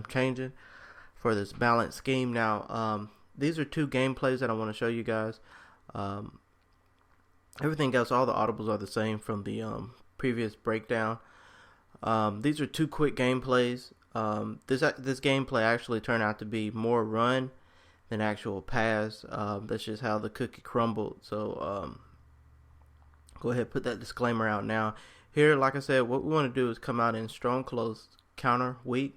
I'm changing for this balance scheme. Now, these are 2 gameplays that I want to show you guys. Everything else, all the audibles are the same from the previous breakdown. These are 2 quick gameplays. This gameplay actually turned out to be more run than actual pass. That's just how the cookie crumbled. So go ahead, put that disclaimer out now. Here, like I said, what we want to do is come out in strong close, counter, weak.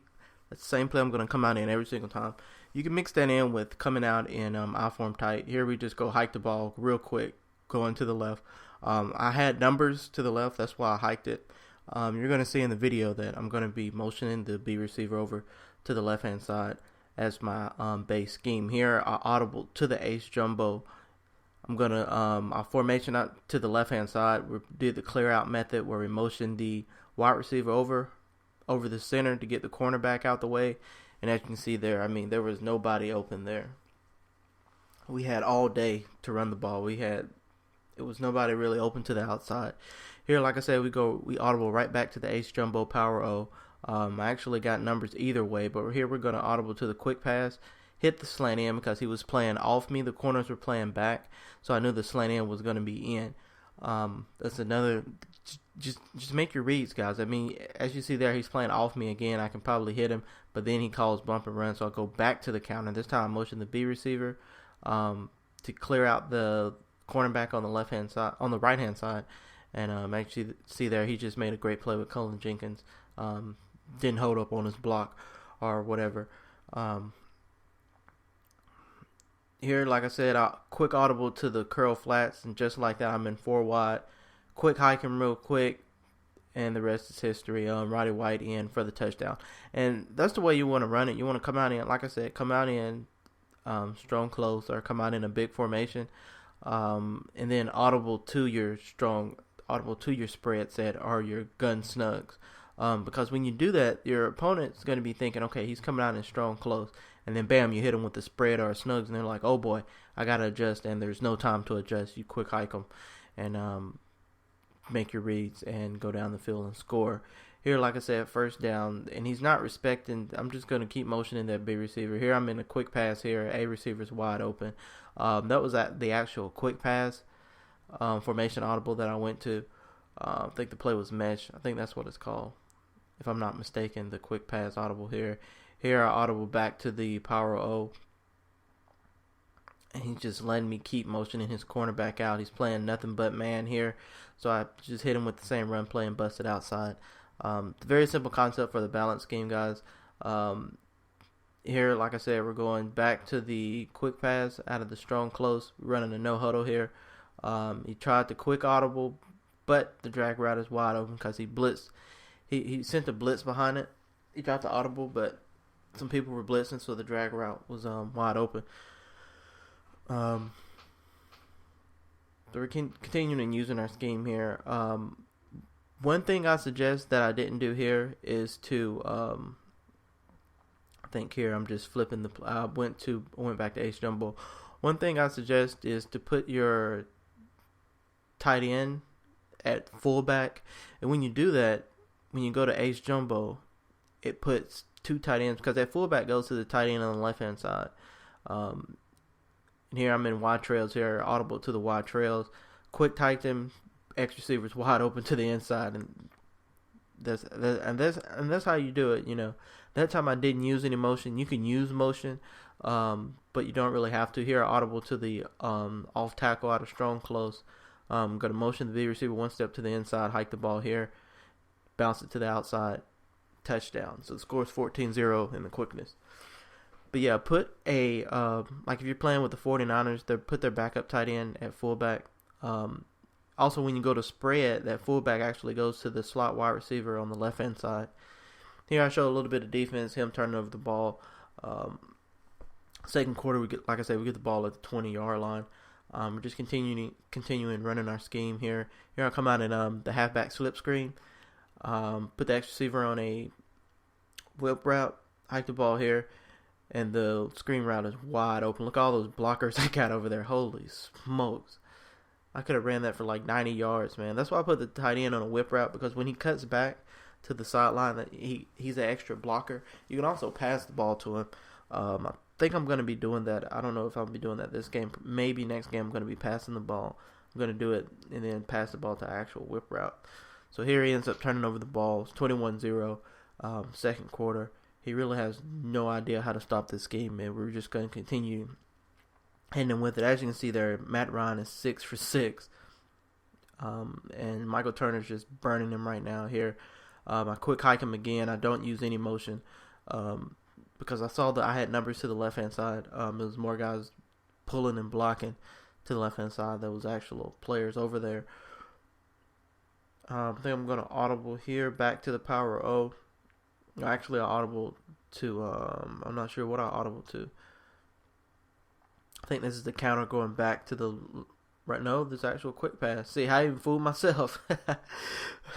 That's the same play I'm going to come out in every single time. You can mix that in with coming out in I form tight. Here we just go hike the ball real quick, going to the left. I had numbers to the left, that's why I hiked it. You're going to see in the video that I'm going to be motioning the B receiver over to the left hand side as my base scheme. Here I audible to the ace jumbo. I'm going to our formation out to the left hand side. We did the clear out method where we motioned the wide receiver over the center to get the cornerback out the way. And as you can see there, I mean, there was nobody open there. We had all day to run the ball. It was nobody really open to the outside. Here, like I said, we audible right back to the ace jumbo power O. I actually got numbers either way, but here we're going to audible to the quick pass. Hit the slant in because he was playing off me. The corners were playing back, so I knew the slant in was going to be in. That's another. Just make your reads, guys. I mean, as you see there, he's playing off me again. I can probably hit him, but then he calls bump and run, so I'll go back to the counter. This time I motion the B receiver to clear out the cornerback on the left hand side, on the right hand side, and actually see there he just made a great play with Cullen Jenkins. Didn't hold up on his block or whatever. Here, like I said, quick audible to the curl flats, and just like that, I'm in 4 wide. Quick hike him real quick, and the rest is history. Roddy White in for the touchdown. And that's the way you want to run it. You want to come out in, like I said, come out in strong close or come out in a big formation, and then audible to your spread set or your gun snugs. Because when you do that, your opponent's going to be thinking, okay, he's coming out in strong close. And then, bam, you hit him with the spread or snugs, and they're like, oh, boy, I got to adjust. And there's no time to adjust. You quick hike them and make your reads and go down the field and score. Here, like I said, first down, and he's not respecting. I'm just going to keep motioning that B receiver. Here I'm in a quick pass here. A receiver's wide open. That was the actual quick pass formation audible that I went to. I think the play was mesh. I think that's what it's called, if I'm not mistaken, the quick pass audible here. Here I audible back to the power O. And he's just letting me keep motioning his cornerback out. He's playing nothing but man here. So I just hit him with the same run play and busted outside. Very simple concept for the balance scheme, guys. Here, like I said, we're going back to the quick pass out of the strong close. We're running a no huddle here. He tried the quick audible, but the drag route is wide open because he blitzed. He sent a blitz behind it. He got the audible, but some people were blitzing, so the drag route was wide open. So we're continuing using our scheme here. One thing I suggest that I didn't do here is to I think here I'm just flipping I went back to ace jumbo. One thing I suggest is to put your tight end at fullback, and when you do that, when you go to ace jumbo, it puts 2 tight ends because that fullback goes to the tight end on the left hand side. And here I'm in wide trails here, audible to the wide trails, quick tight him, X receivers wide open to the inside, and that's how you do it. You know, that time I didn't use any motion. You can use motion, but you don't really have to. Here audible to the off tackle out of strong close. Going to motion the B receiver 1 step to the inside, hike the ball here, bounce it to the outside, touchdown. So the score is 14-0 in the quickness. But yeah, put a like if you're playing with the 49ers, they put their backup tight end at fullback. Also, when you go to spread, that fullback actually goes to the slot wide receiver on the left hand side. Here I show a little bit of defense, him turning over the ball. Second quarter, we get the ball at the 20-yard line. We're just continuing running our scheme here. Here I come out in the halfback slip screen. Put the X receiver on a whip route, hike the ball here, and the screen route is wide open. Look at all those blockers I got over there. Holy smokes. I could have ran that for like 90 yards, man. That's why I put the tight end on a whip route, because when he cuts back, to the sideline. That he's an extra blocker. You can also pass the ball to him. I think I'm going to be doing that. I don't know if I'll be doing that this game. Maybe next game I'm going to be passing the ball. I'm going to do it and then pass the ball to actual whip route. So here he ends up turning over the ball. It's 21-0, second quarter. He really has no idea how to stop this game, man. We're just going to continue hitting with it. As you can see there, Matt Ryan is 6 for 6. And Michael Turner's just burning him right now here. I quick hike him again. I don't use any motion because I saw that I had numbers to the left-hand side. It was more guys pulling and blocking to the left-hand side. There was actual players over there. I think I'm going to audible here back to the power O. Actually, I audible to, I'm not sure what I audible to. I think this is the counter going back to the, right, no, this actual quick pass. See, I even fooled myself.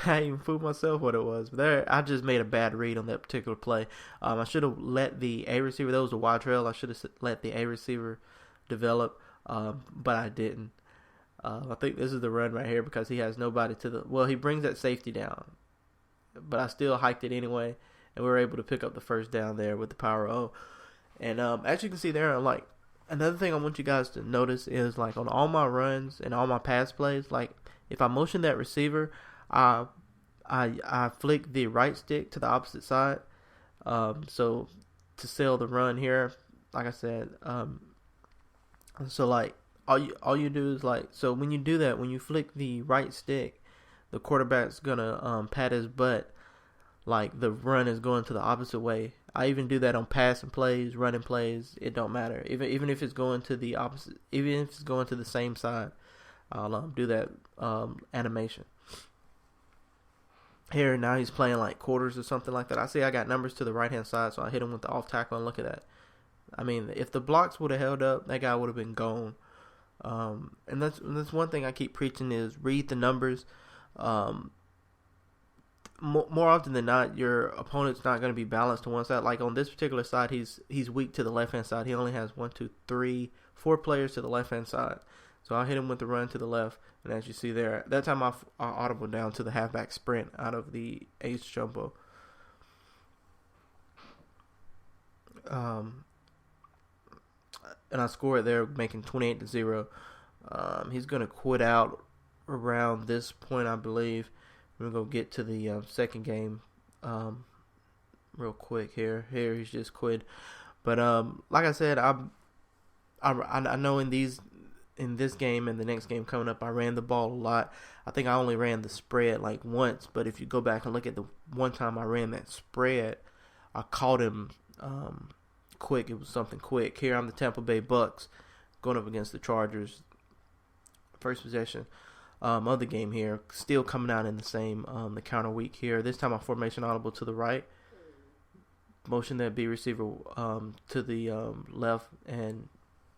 I even fooled myself what it was. But there, I just made a bad read on that particular play. I should have let the A receiver, that was a wide trail, I should have let the A receiver develop, but I didn't. I think this is the run right here because he has nobody to the, well, he brings that safety down. But I still hiked it anyway. And we were able to pick up the first down there with the power O. And as you can see there, like, another thing I want you guys to notice is, like, on all my runs and all my pass plays, like, if I motion that receiver, I flick the right stick to the opposite side. So to sell the run here, like I said, so like all you do is, like, so when you do that, when you flick the right stick, the quarterback's gonna pat his butt. Like, the run is going to the opposite way. I even do that on passing plays, running plays. It don't matter. Even if it's going to the opposite, even if it's going to the same side, I'll do that animation. Here, now he's playing like quarters or something like that. I see I got numbers to the right-hand side, so I hit him with the off tackle, and look at that. I mean, if the blocks would have held up, that guy would have been gone. And that's one thing I keep preaching is read the numbers. More often than not, your opponent's not going to be balanced to one side. Like on this particular side, he's weak to the left-hand side. He only has 4 players to the left-hand side. So I'll hit him with the run to the left. And as you see there, that time I audible down to the halfback sprint out of the ace jumbo. And I score it there, making 28-0. He's going to quit out around this point, I believe. We're going to get to the second game real quick here. Here he's just quit. But like I said, I know in this game and the next game coming up, I ran the ball a lot. I think I only ran the spread like once. But if you go back and look at the one time I ran that spread, I caught him quick. It was something quick. Here I'm the Tampa Bay Bucks going up against the Chargers. First possession. Other game here, still coming out in the same, the counter weak here. This time, a formation audible to the right. Motion that B receiver to the left and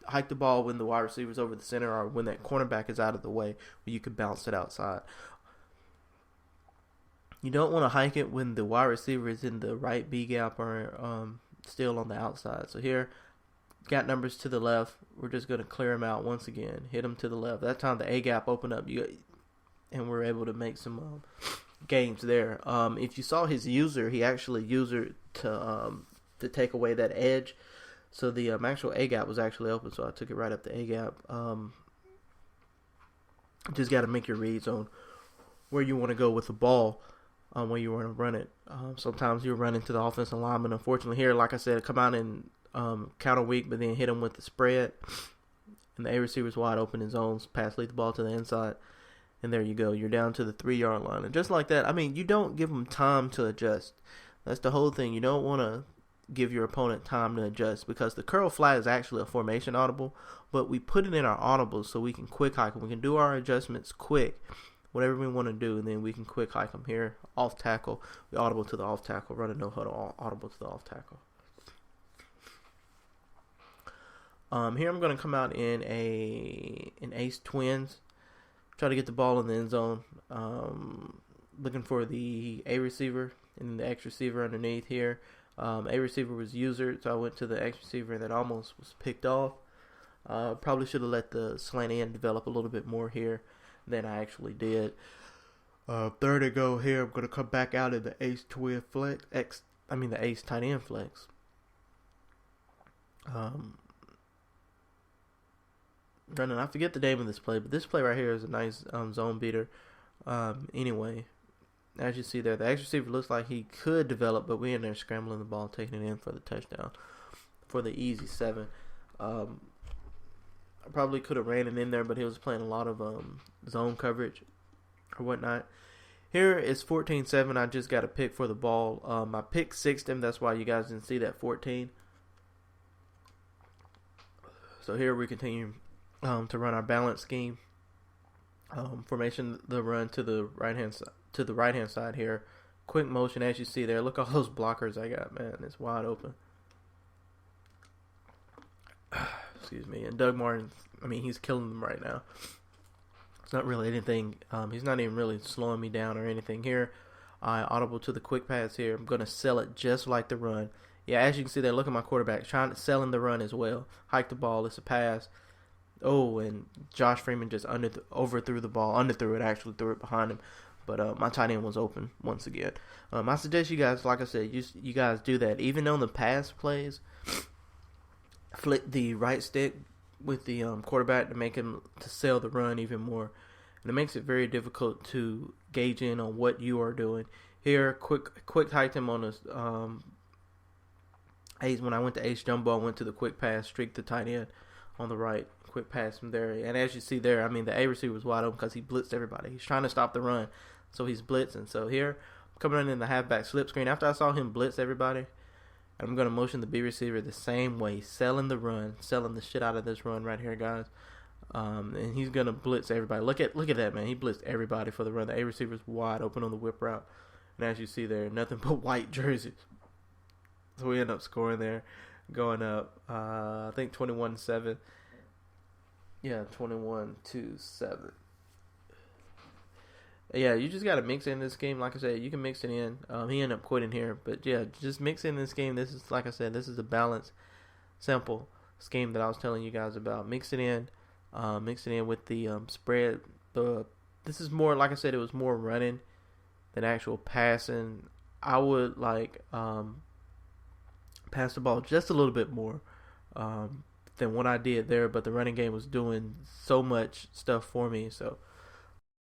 hike the ball when the wide receiver's over the center or when that cornerback is out of the way where you can bounce it outside. You don't want to hike it when the wide receiver is in the right B gap or still on the outside. So here, got numbers to the left. We're just going to clear him out once again. Hit him to the left. That time the A gap opened up, and we're able to make some gains there. If you saw his user, he actually used it to take away that edge. So the actual A gap was actually open, so I took it right up the A gap. Just got to make your reads on where you want to go with the ball, where you want to run it. Sometimes you're running to the offensive lineman. Unfortunately here, like I said, come out and counter weak, but then hit him with the spread, and the A receiver's wide open in zones. Pass, lead the ball to the inside, and there you go. You're down to the 3-yard line, and just like that, I mean, you don't give them time to adjust. That's the whole thing. You don't want to give your opponent time to adjust because the curl flat is actually a formation audible, but we put it in our audibles so we can quick hike them. We can do our adjustments quick, whatever we want to do, and then we can quick hike them here. Off tackle, we audible to the off tackle, run a no huddle, audible to the off tackle. Here I'm going to come out in an ace twins, try to get the ball in the end zone. Looking for the A receiver and the X receiver underneath here. A receiver was user, so I went to the X receiver and that almost was picked off. Probably should have let the slant end develop a little bit more here than I actually did. Third and go here. I'm gonna come back out in the ace twin flex. The ace tight end flex. Running. I forget the name of this play, but this play right here is a nice zone beater. Anyway, as you see there, the X receiver looks like he could develop, but we in there scrambling the ball, taking it in for the touchdown, for the easy 7. I probably could have ran it in there, but he was playing a lot of zone coverage or whatnot. Here is 14-7. I just got a pick for the ball. I pick 6'd him. That's why you guys didn't see that 14. So here we continue to run our balance scheme. Formation, the run to the right hand side here. Quick motion, as you see there. Look at all those blockers I got, man. It's wide open. Excuse me. And Doug Martin, he's killing them right now. It's not really anything. He's not even really slowing me down or anything here. I audible to the quick pass here. I'm going to sell it just like the run. Yeah, as you can see there, look at my quarterback trying to sell in the run as well. Hike the ball. It's a pass. Oh, and Josh Freeman just overthrew the ball. Underthrew it, actually threw it behind him. But my tight end was open once again. I suggest you guys, like I said, you guys do that. Even on the pass plays, flick the right stick with the quarterback to make him to sell the run even more. And it makes it very difficult to gauge in on what you are doing. Here, quick hiked him on this ace. When I went to ace jumbo, I went to the quick pass, streaked the tight end on the right. Quick pass from there. And as you see there, the A receiver was wide open because he blitzed everybody. He's trying to stop the run, so he's blitzing. So here, coming in the halfback slip screen, after I saw him blitz everybody, I'm going to motion the B receiver the same way, selling the run, selling the shit out of this run right here, guys. And he's going to blitz everybody. Look at that, man. He blitzed everybody for the run. The A receiver's wide open on the whip route. And as you see there, nothing but white jerseys. So we end up scoring there, going up, I think 21-7. Yeah, 21-7. Yeah, you just got to mix in this game. Like I said, you can mix it in. He ended up quitting here. But, yeah, just mix in this game. This is, like I said, this is a balanced, simple scheme that I was telling you guys about. Mix it in. Mix it in with the spread. This is more, like I said, it was more running than actual passing. I would, pass the ball just a little bit more than what I did there. But the running game was doing so much stuff for me. So